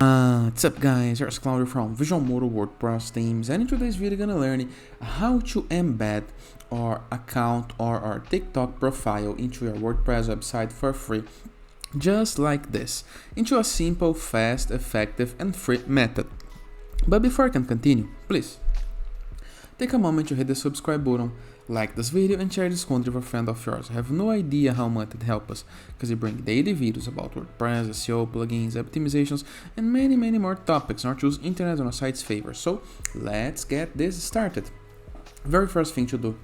What's up guys, here's Claudio from Visual Modo WordPress themes, and in today's video we're gonna learn how to embed our account or our TikTok profile into your WordPress website for free, just like this, into a simple, fast, effective and free method. But before I can continue, please take a moment to hit the subscribe button, like this video and share this content with a friend of yours. I have no idea how much it helps us, because we bring daily videos about WordPress, SEO, plugins, optimizations, and many more topics in order to use internet on our site's favor. So let's get this started. Very first thing to do,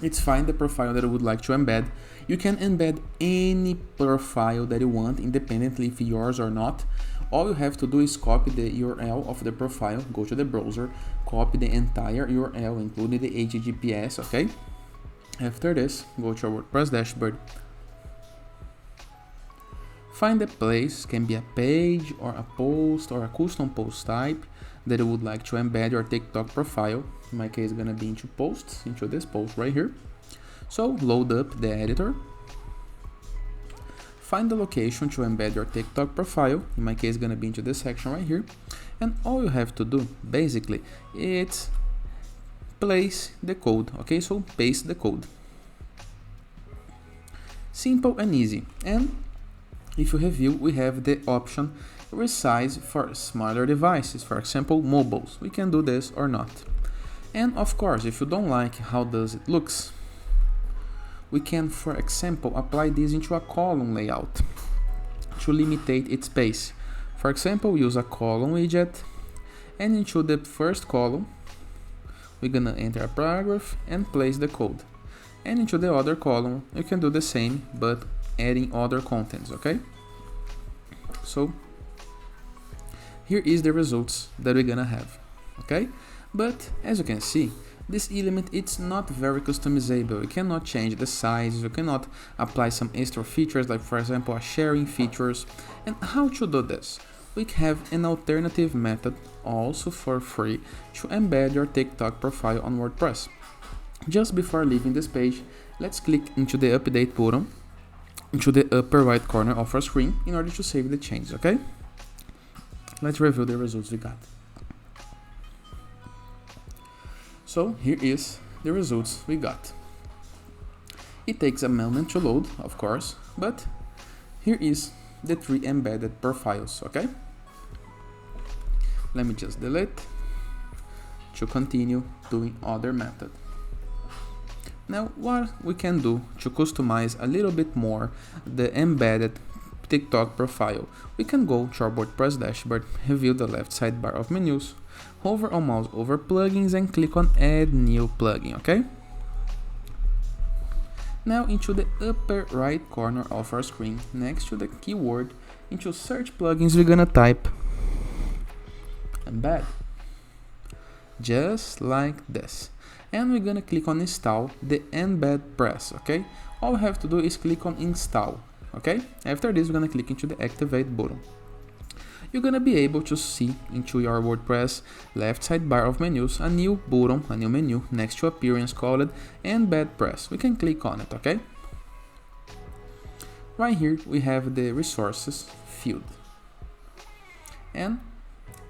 it's find the profile that you would like to embed. You can embed any profile that you want, independently if yours or not. All you have to do is copy the URL of the profile, go to the browser, copy the entire URL, including the HTTPS, okay? After this, go to your WordPress dashboard. Find the place, can be a page or a post or a custom post type that you would like to embed your TikTok profile. In my case, it's gonna be into posts, into this post right here. So load up the editor. Find the location to embed your TikTok profile. In my case, it's gonna be into this section right here. And all you have to do, basically, it's place the code, okay? So paste the code. Simple and easy. And if you review, we have the option resize for smaller devices, for example, mobiles. We can do this or not. And of course, if you don't like how does it looks, we can, for example, apply this into a column layout to limitate its space. For example, use a column widget, and into the first column, we're gonna enter a paragraph and place the code. And into the other column, you can do the same, but adding other contents, okay? So here is the results that we're gonna have, okay? But as you can see, this element, it's not very customizable. You cannot change the size, you cannot apply some extra features like, for example, a sharing features. And how to do this? We have an alternative method, also for free, to embed your TikTok profile on WordPress. Just before leaving this page, let's click into the update button into the upper right corner of our screen in order to save the changes, okay? Let's review the results we got. So here is the results we got. It takes a moment to load, of course, but here is the 3 embedded profiles, okay? Let me just delete to continue doing other method. Now what we can do to customize a little bit more the embedded TikTok profile, we can go to our WordPress dashboard, review the left sidebar of menus, hover on mouse over plugins and click on add new plugin, okay? Now into the upper right corner of our screen, next to the keyword, into search plugins, we're gonna type embed, just like this. And we're gonna click on install the Embed press, okay? All we have to do is click on install, okay? After this, we're gonna click into the activate button. You're gonna be able to see into your WordPress left sidebar of menus a new button, a new menu next to appearance called Embed Press. We can click on it, okay? Right here we have the resources field. And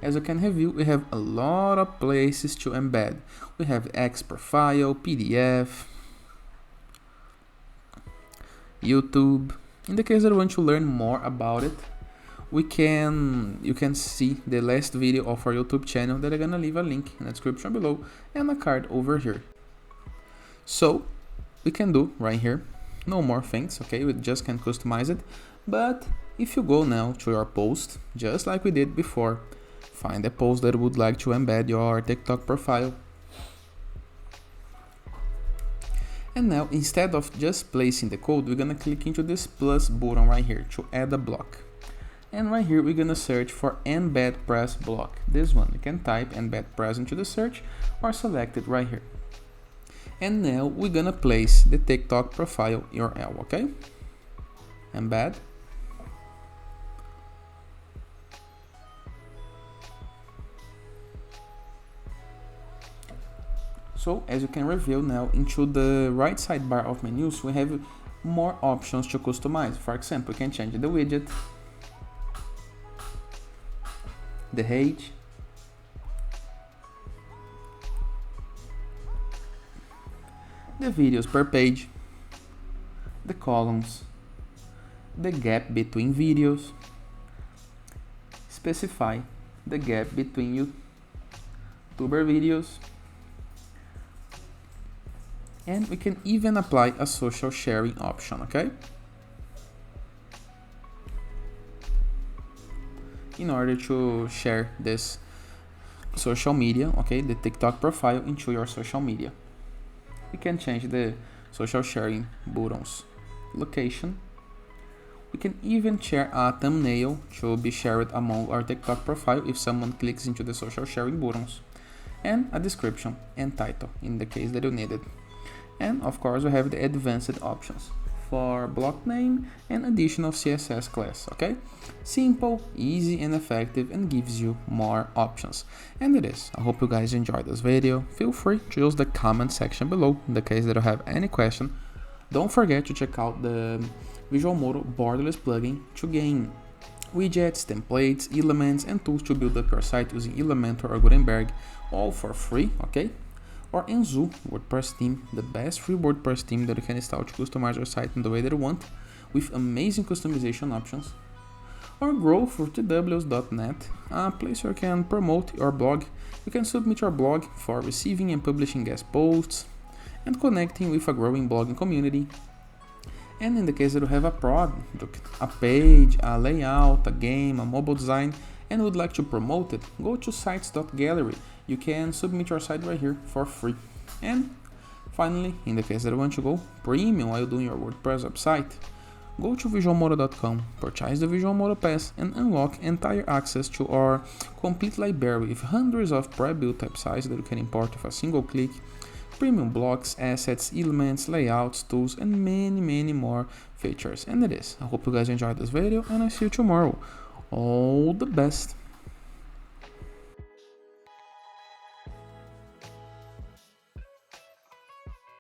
as you can review, we have a lot of places to embed. We have X profile, PDF, YouTube. In the case that you want to learn more about it, you can see the last video of our YouTube channel that I'm gonna leave a link in the description below and a card over here. So we can do right here no more things, okay? We just can customize it. But if you go now to your post, just like we did before, find a post that would like to embed your TikTok profile. And now, instead of just placing the code, we're gonna click into this plus button right here to add a block. And right here, we're gonna search for Embed Press block. This one, you can type Embed Press into the search or select it right here. And now we're gonna place the TikTok profile URL, okay? Embed. So as you can review now, into the right sidebar of menus, we have more options to customize. For example, you can change the widget, the age, the videos per page, the columns, the gap between videos, specify the gap between YouTuber videos, and we can even apply a social sharing option, okay? In order to share this social media, okay, the TikTok profile into your social media. We can change the social sharing button's location. We can even share a thumbnail to be shared among our TikTok profile if someone clicks into the social sharing buttons, and a description and title in the case that you need it. And of course we have the advanced options for block name and additional CSS class, okay? Simple, easy and effective, and gives you more options. And it is. I hope you guys enjoyed this video. Feel free to use the comment section below in the case that you have any question. Don't forget to check out the Visual Modo borderless plugin to gain widgets, templates, elements, and tools to build up your site using Elementor or Gutenberg, all for free, okay? Or Enzo WordPress theme, the best free WordPress theme that you can install to customize your site in the way that you want, with amazing customization options. Or grow40ws.net, a place where you can promote your blog. You can submit your blog for receiving and publishing guest posts, and connecting with a growing blogging community. And in the case that you have a product, a page, a layout, a game, a mobile design, and would like to promote it, go to sites.gallery. You can submit your site right here for free. And finally, in the case that you want to go premium while doing your WordPress website, go to visualmodo.com, purchase the Visual Modo Pass, and unlock entire access to our complete library with hundreds of pre-built type sites that you can import with a single click, premium blocks, assets, elements, layouts, tools, and many more features. And it is. I hope you guys enjoyed this video, and I'll see you tomorrow. All the best.